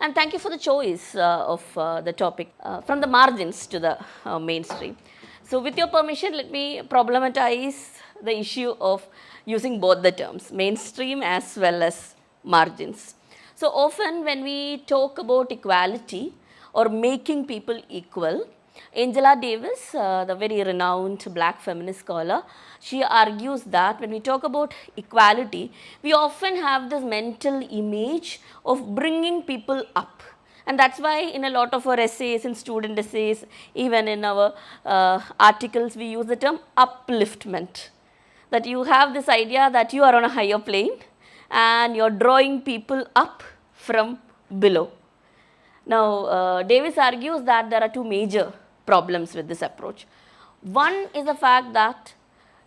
And thank you for the choice of the topic from the margins to the mainstream. So, with your permission, let me problematize the issue of using both the terms, mainstream as well as margins. So, often when we talk about equality or making people equal, Angela Davis, the very renowned black feminist scholar, she argues that when we talk about equality, we often have this mental image of bringing people up. And that's why in a lot of our essays, in student essays, even in our articles, we use the term upliftment. That you have this idea that you are on a higher plane and you're drawing people up from below. Now, Davis argues that there are two major problems with this approach. One is the fact that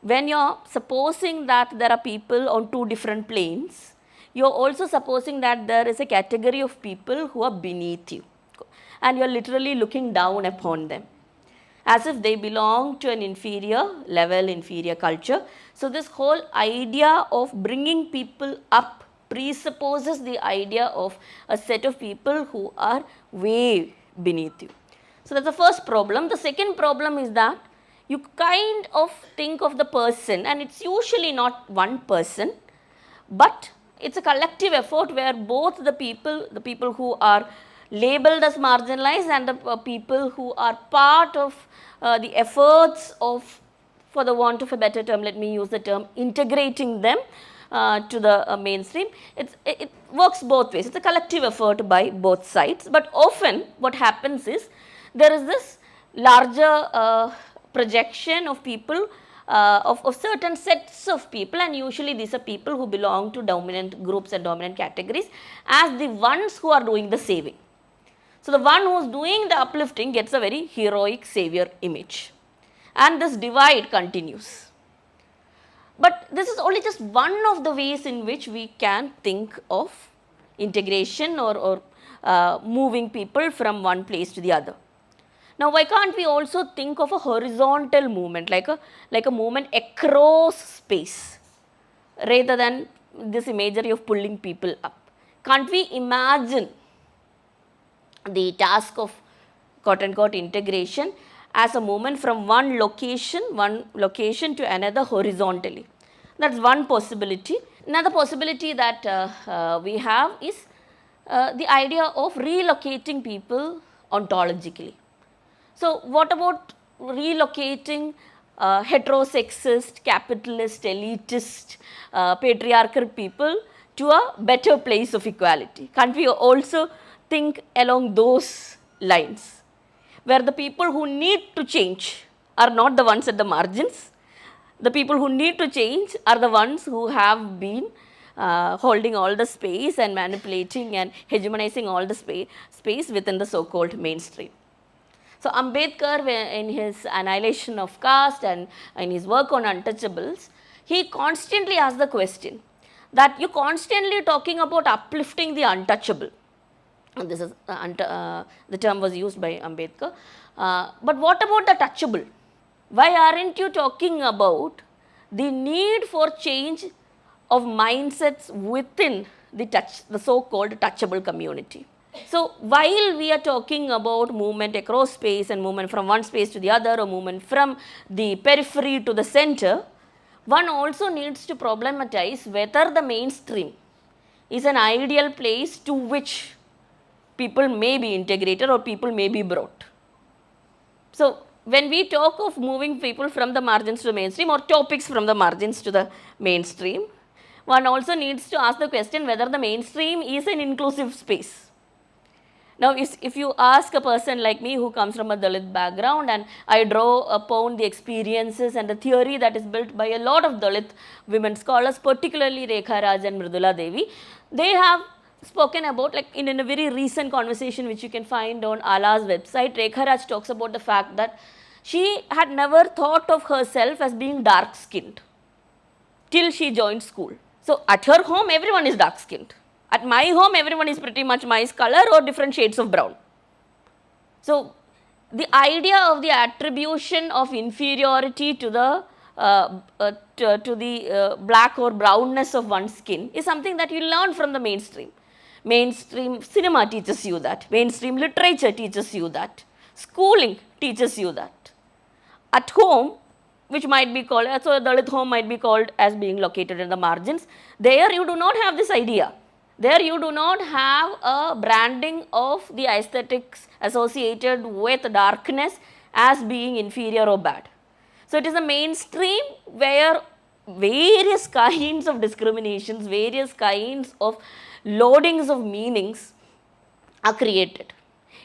when you're supposing that there are people on two different planes, you're also supposing that there is a category of people who are beneath you, and you're literally looking down upon them as if they belong to an inferior level, inferior culture. So, this whole idea of bringing people up presupposes the idea of a set of people who are way beneath you. So, that is the first problem. The second problem is that you kind of think of the person, and it is usually not one person, but it is a collective effort where both the people who are labeled as marginalized and the people who are part of the efforts of, for the want of a better term, let me use the term, integrating them to the mainstream. It works both ways. It is a collective effort by both sides, but often what happens is there is this larger projection of people, of certain sets of people, and usually these are people who belong to dominant groups and dominant categories, as the ones who are doing the saving. So, the one who is doing the uplifting gets a very heroic savior image, and this divide continues. But this is only just one of the ways in which we can think of integration or moving people from one place to the other. Now, why can't we also think of a horizontal movement, like a movement across space, rather than this imagery of pulling people up? Can't we imagine the task of quote unquote integration as a movement from one location to another horizontally? That is one possibility. Another possibility that we have is the idea of relocating people ontologically. So, what about relocating heterosexist, capitalist, elitist, patriarchal people to a better place of equality? Can't we also think along those lines, where the people who need to change are not the ones at the margins? The people who need to change are the ones who have been holding all the space and manipulating and hegemonizing all the space within the so-called mainstream. So, Ambedkar, in his Annihilation of Caste and in his work on untouchables, he constantly asked the question that you constantly talking about uplifting the untouchable. And this is the term was used by Ambedkar. But what about the touchable? Why aren't you talking about the need for change of mindsets within the so-called touchable community? So, while we are talking about movement across space and movement from one space to the other, or movement from the periphery to the center, one also needs to problematize whether the mainstream is an ideal place to which people may be integrated or people may be brought. So, when we talk of moving people from the margins to the mainstream, or topics from the margins to the mainstream, one also needs to ask the question whether the mainstream is an inclusive space. Now, if you ask a person like me who comes from a Dalit background, and I draw upon the experiences and the theory that is built by a lot of Dalit women scholars, particularly Rekha Raj and Mridula Devi, they have spoken about, like in a very recent conversation which you can find on Ala's website, Rekha Raj talks about the fact that she had never thought of herself as being dark skinned till she joined school. So, at her home everyone is dark skinned. At my home, everyone is pretty much my color or different shades of brown. So, the idea of the attribution of inferiority to the black or brownness of one's skin is something that you learn from the mainstream. Mainstream cinema teaches you that. Mainstream literature teaches you that. Schooling teaches you that. At home, which might be called, so a Dalit home might be called as being located in the margins, there you do not have this idea. There you do not have a branding of the aesthetics associated with darkness as being inferior or bad. So, it is a mainstream where various kinds of discriminations, various kinds of loadings of meanings are created.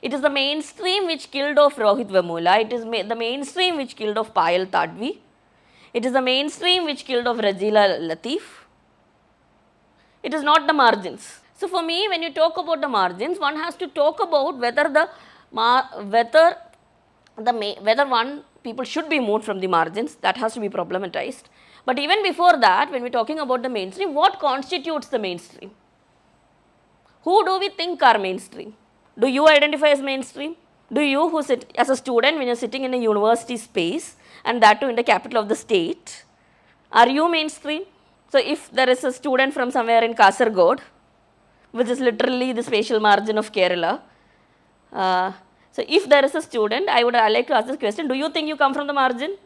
It is the mainstream which killed off Rohit Vemula, it is the mainstream which killed off Payal Tadvi, it is the mainstream which killed off Rajila Latif. It is not the margins. So, for me, when you talk about the margins, one has to talk about whether people should be moved from the margins, that has to be problematized. But even before that, when we are talking about the mainstream, what constitutes the mainstream? Who do we think are mainstream? Do you identify as mainstream? Do you, who sit as a student, when you are sitting in a university space and that too in the capital of the state, are you mainstream? So, if there is a student from somewhere in Kasargod, which is literally the spatial margin of Kerala, so if there is a student, I would like to ask this question, do you think you come from the margin?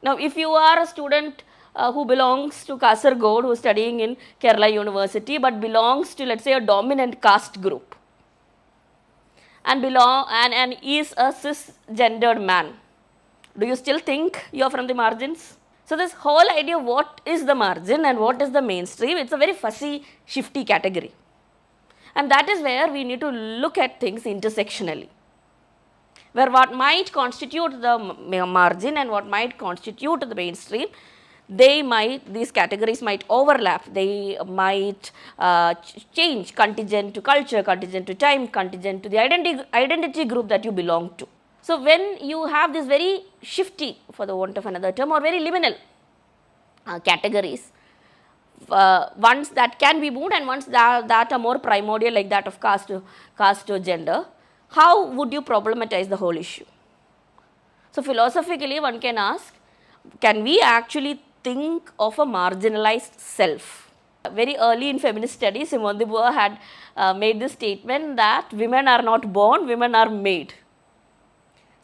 Now, if you are a student who belongs to Kasargod, who is studying in Kerala University, but belongs to, let us say, a dominant caste group, and is a cisgendered man, do you still think you are from the margins? So, this whole idea of what is the margin and what is the mainstream, it is a very fussy, shifty category. And that is where we need to look at things intersectionally, where what might constitute the margin and what might constitute the mainstream, these categories might overlap, they might change contingent to culture, contingent to time, contingent to the identity group that you belong to. So, when you have this very shifty, for the want of another term, or very liminal categories, ones that can be moved and ones that are more primordial, like that of caste or gender, how would you problematize the whole issue? So, philosophically one can ask, can we actually think of a marginalized self? Very early in feminist studies, Simone de Beauvoir had made this statement that women are not born, women are made.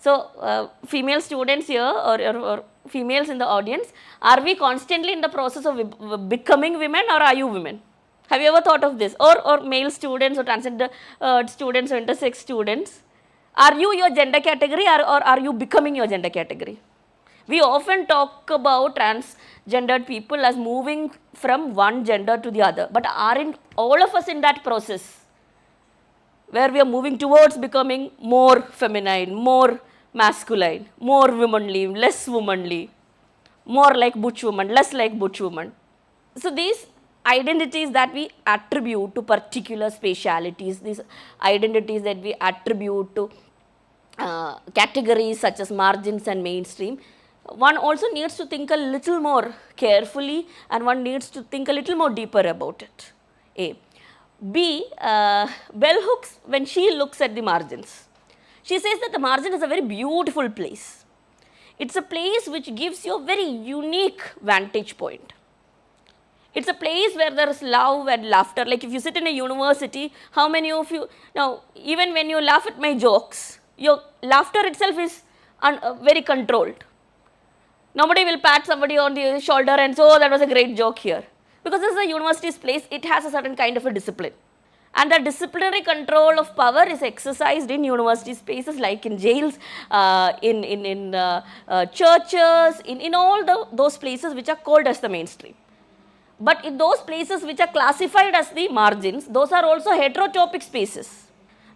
So, female students here or females in the audience, are we constantly in the process of becoming women, or are you women? Have you ever thought of this? Or male students or transgender students or intersex students, are you your gender category, or are you becoming your gender category? We often talk about transgendered people as moving from one gender to the other, but aren't all of us in that process, where we are moving towards becoming more feminine, more masculine, more womanly, less womanly, more like butch woman, less like butch woman. So, these identities that we attribute to particular specialities, these identities that we attribute to categories such as margins and mainstream, one also needs to think a little more carefully and one needs to think a little more deeper about it. A. B. Bell Hooks, when she looks at the margins, she says that the margin is a very beautiful place. It is a place which gives you a very unique vantage point. It is a place where there is love and laughter. Like if you sit in a university, how many of you, now even when you laugh at my jokes, your laughter itself is very controlled. Nobody will pat somebody on the shoulder and say, oh, that was a great joke here. Because this is a university's place, it has a certain kind of a discipline. And the disciplinary control of power is exercised in university spaces, like in jails, in churches, in all those places which are called as the mainstream. But in those places which are classified as the margins, those are also heterotopic spaces.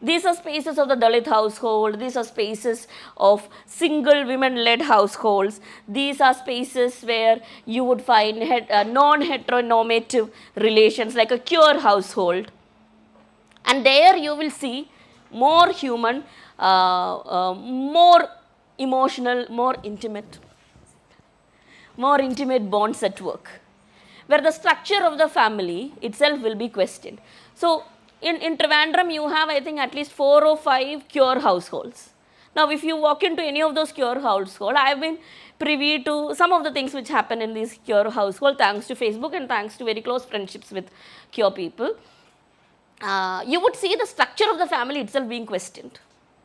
These are spaces of the Dalit household, these are spaces of single women-led households, these are spaces where you would find non-heteronormative relations like a queer household. And there you will see more human, more emotional, more intimate bonds at work, where the structure of the family itself will be questioned. So, in Trivandrum you have, I think, at least 4 or 5 queer households. Now, if you walk into any of those queer households, I have been privy to some of the things which happen in these queer households thanks to Facebook and thanks to very close friendships with queer people. you would see the structure of the family itself being questioned.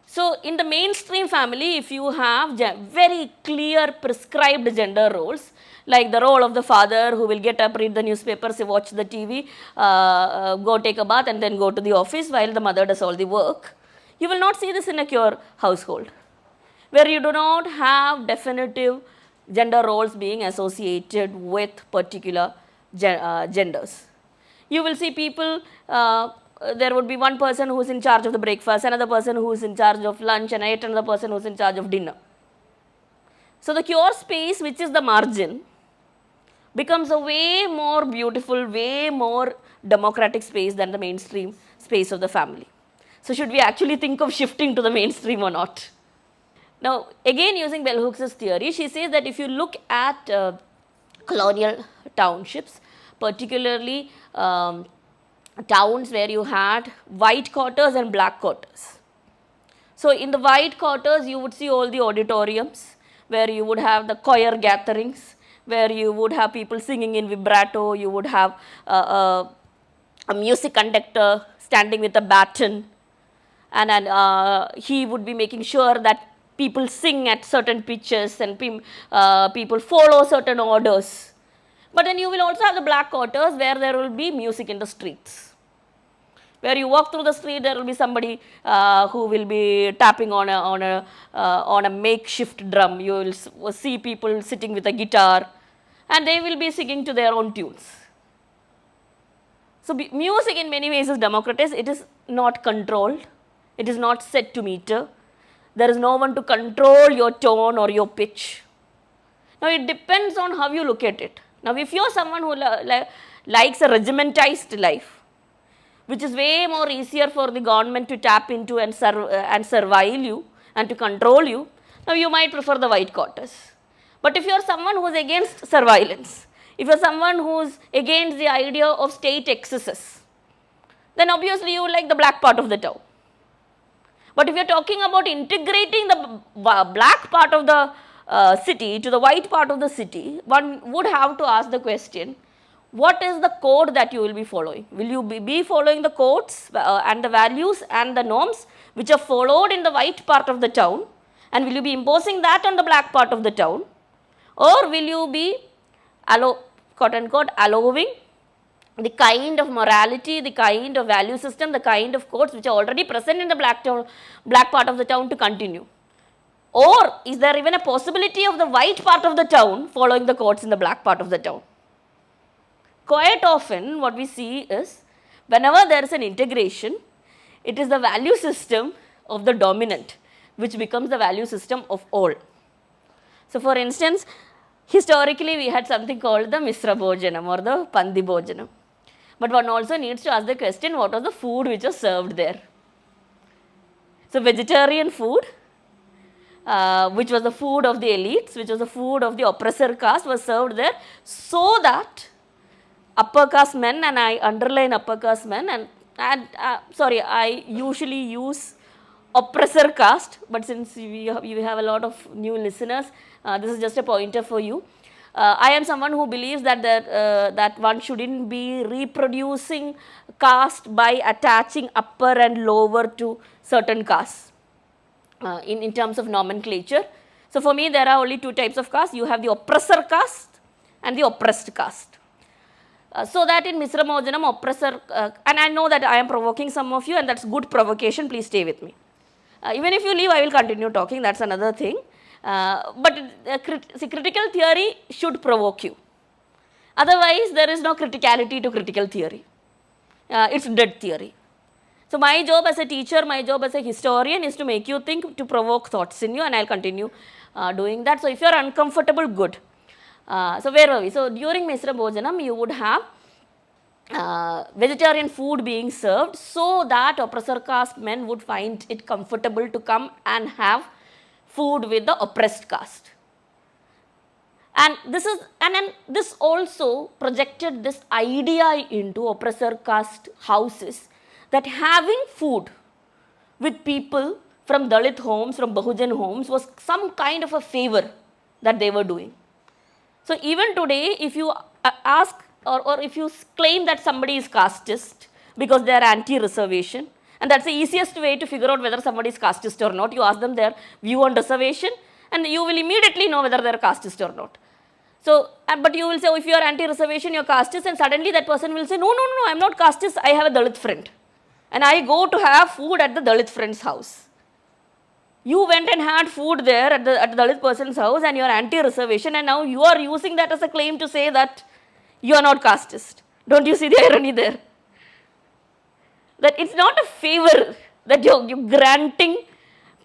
So, in the mainstream family, if you have very clear prescribed gender roles, like the role of the father who will get up, read the newspapers, watch the TV, go take a bath and then go to the office while the mother does all the work, you will not see this in a pure household, where you do not have definitive gender roles being associated with particular genders. You will see people, there would be one person who is in charge of the breakfast, another person who is in charge of lunch, and yet another person who is in charge of dinner. So, the cure space, which is the margin, becomes a way more beautiful, way more democratic space than the mainstream space of the family. So, should we actually think of shifting to the mainstream or not? Now, again using bell hooks' theory, she says that if you look at colonial townships, particularly towns where you had white quarters and black quarters. So, in the white quarters, you would see all the auditoriums where you would have the choir gatherings, where you would have people singing in vibrato, you would have a music conductor standing with a baton, and he would be making sure that people sing at certain pitches and people follow certain orders. But then you will also have the black quarters where there will be music in the streets. Where you walk through the street, there will be somebody who will be tapping on a makeshift drum. You will see people sitting with a guitar, and they will be singing to their own tunes. So, music in many ways is democratized. It is not controlled. It is not set to meter. There is no one to control your tone or your pitch. Now, it depends on how you look at it. Now, if you are someone who likes a regimentized life, which is way more easier for the government to tap into and surveil you and to control you, now you might prefer the white quarters. But if you are someone who is against surveillance, if you are someone who is against the idea of state excesses, then obviously you will like the black part of the town. But if you are talking about integrating the black part of the city to the white part of the city, one would have to ask the question, what is the code that you will be following? Will you be following the codes and the values and the norms which are followed in the white part of the town, and will you be imposing that on the black part of the town, or will you be quote unquote allowing the kind of morality, the kind of value system, the kind of codes which are already present in the black part of the town to continue? Or is there even a possibility of the white part of the town following the codes in the black part of the town? Quite often what we see is, whenever there is an integration, it is the value system of the dominant which becomes the value system of all. So, for instance, historically we had something called the Misra Bhojanam or the Pandi Bhojanam. But one also needs to ask the question, what was the food which was served there? So, vegetarian food, which was the food of the elites, which was the food of the oppressor caste, was served there so that upper caste men, and I underline upper caste men, and sorry, I usually use oppressor caste, but since we have a lot of new listeners, this is just a pointer for you. I am someone who believes that that one shouldn't be reproducing caste by attaching upper and lower to certain castes in terms of nomenclature. So, for me there are only two types of caste. You have the oppressor caste and the oppressed caste. So that in Misra Bhojanam, oppressor, and I know that I am provoking some of you, and that's good provocation, please stay with me. Even if you leave, I will continue talking, that's another thing. But critical theory should provoke you. Otherwise, there is no criticality to critical theory. It's dead theory. So, my job as a teacher, my job as a historian is to make you think, to provoke thoughts in you, and I will continue doing that. So, if you are uncomfortable, good. So, where were we? So, during Misra Bhojanam, you would have vegetarian food being served so that oppressor caste men would find it comfortable to come and have food with the oppressed caste. And this also projected this idea into oppressor caste houses that having food with people from Dalit homes, from Bahujan homes was some kind of a favor that they were doing. So, even today if you ask or if you claim that somebody is casteist because they are anti-reservation. And that's the easiest way to figure out whether somebody is casteist or not. You ask them their view on reservation and you will immediately know whether they are casteist or not. So, but you will say, oh, if you are anti-reservation, you are casteist, and suddenly that person will say, no, I am not casteist, I have a Dalit friend. And I go to have food at the Dalit friend's house. You went and had food there at the Dalit person's house and you are anti-reservation, and now you are using that as a claim to say that you are not casteist. Don't you see the irony there? That it's not a favor that you're granting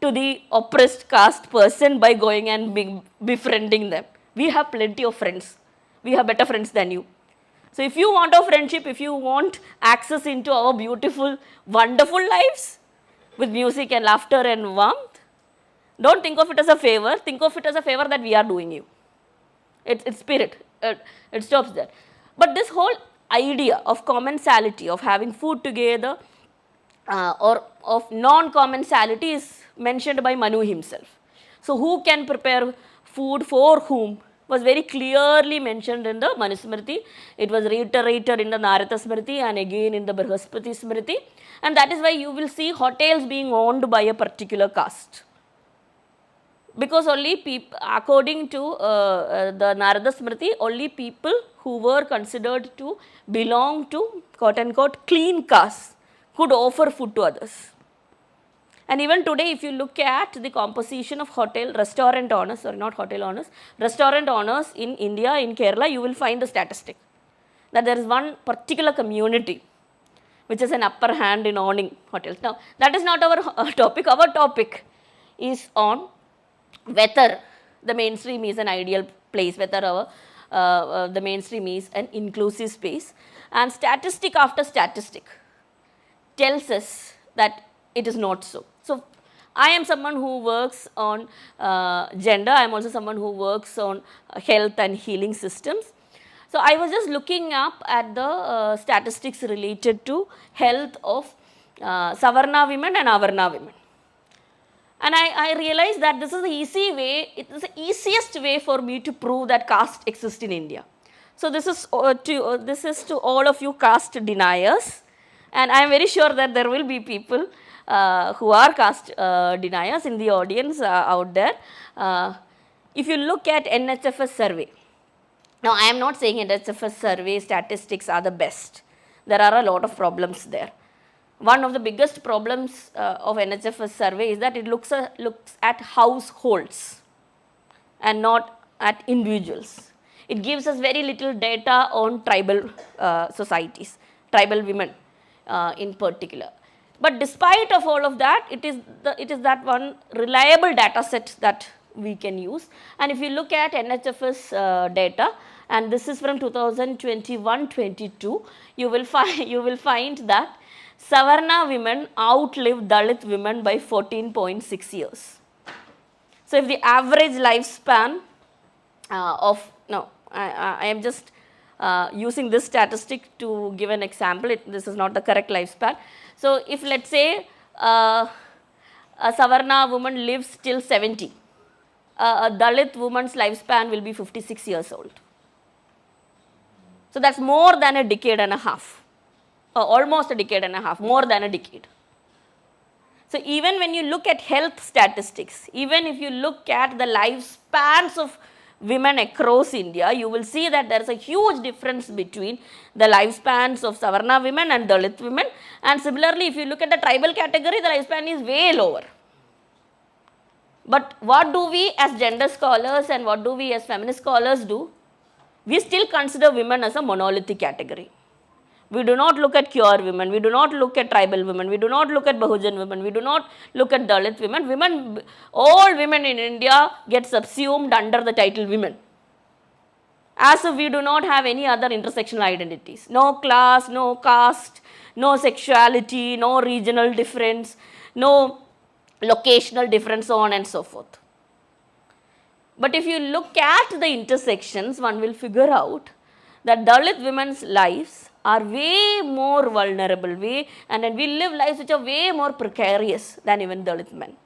to the oppressed caste person by going and befriending them. We have plenty of friends. We have better friends than you. So if you want our friendship, if you want access into our beautiful, wonderful lives with music and laughter and warmth, don't think of it as a favor. Think of it as a favor that we are doing you. It's spirit. It stops there. But this whole idea of commensality, of having food together, or of non-commensality is mentioned by Manu himself. So who can prepare food for whom was very clearly mentioned in the Manusmriti. It was reiterated in the Narada Smriti and again in the Brihaspati Smriti, and that is why you will see hotels being owned by a particular caste. Because only people, according to the Narada Smriti, only people who were considered to belong to quote unquote clean caste could offer food to others. And even today, if you look at the composition of restaurant owners in India, in Kerala, you will find the statistic that there is one particular community which has an upper hand in owning hotels. Now, that is not our topic. Our topic is on whether the mainstream is an ideal place, whether the mainstream is an inclusive space. And statistic after statistic tells us that it is not so. So, I am someone who works on gender, I am also someone who works on health and healing systems. So, I was just looking up at the statistics related to health of Savarna women and Avarna women. And I realized that this is the easy way, it is the easiest way for me to prove that caste exists in India. So, this is to all of you caste deniers, and I am very sure that there will be people who are caste deniers in the audience out there. If you look at NHFS survey, now I am not saying NHFS survey statistics are the best. There are a lot of problems there. One of the biggest problems of NHFS survey is that it looks at households and not at individuals. It gives us very little data on tribal societies, tribal women in particular. But despite of all of that, it is that one reliable data set that we can use. And if you look at NHFS data, and this is from 2021-22, you will find that Savarna women outlive Dalit women by 14.6 years. So, if the average lifespan I am just using this statistic to give an example, this is not the correct lifespan. So, if let us say a Savarna woman lives till 70, a Dalit woman's lifespan will be 56 years old. So, that is more than a decade and a half, almost a decade and a half, more than a decade. So, even when you look at health statistics, even if you look at the lifespans of women across India, you will see that there is a huge difference between the lifespans of Savarna women and Dalit women. And similarly, if you look at the tribal category, the lifespan is way lower. But what do we as gender scholars and what do we as feminist scholars do? We still consider women as a monolithic category. We do not look at Kyur women, we do not look at tribal women, we do not look at Bahujan women, we do not look at Dalit women. All women in India get subsumed under the title women. As if we do not have any other intersectional identities. No class, no caste, no sexuality, no regional difference, no locational difference, so on and so forth. But if you look at the intersections, one will figure out that Dalit women's lives are way more vulnerable, and we live lives which are way more precarious than even Dalit men.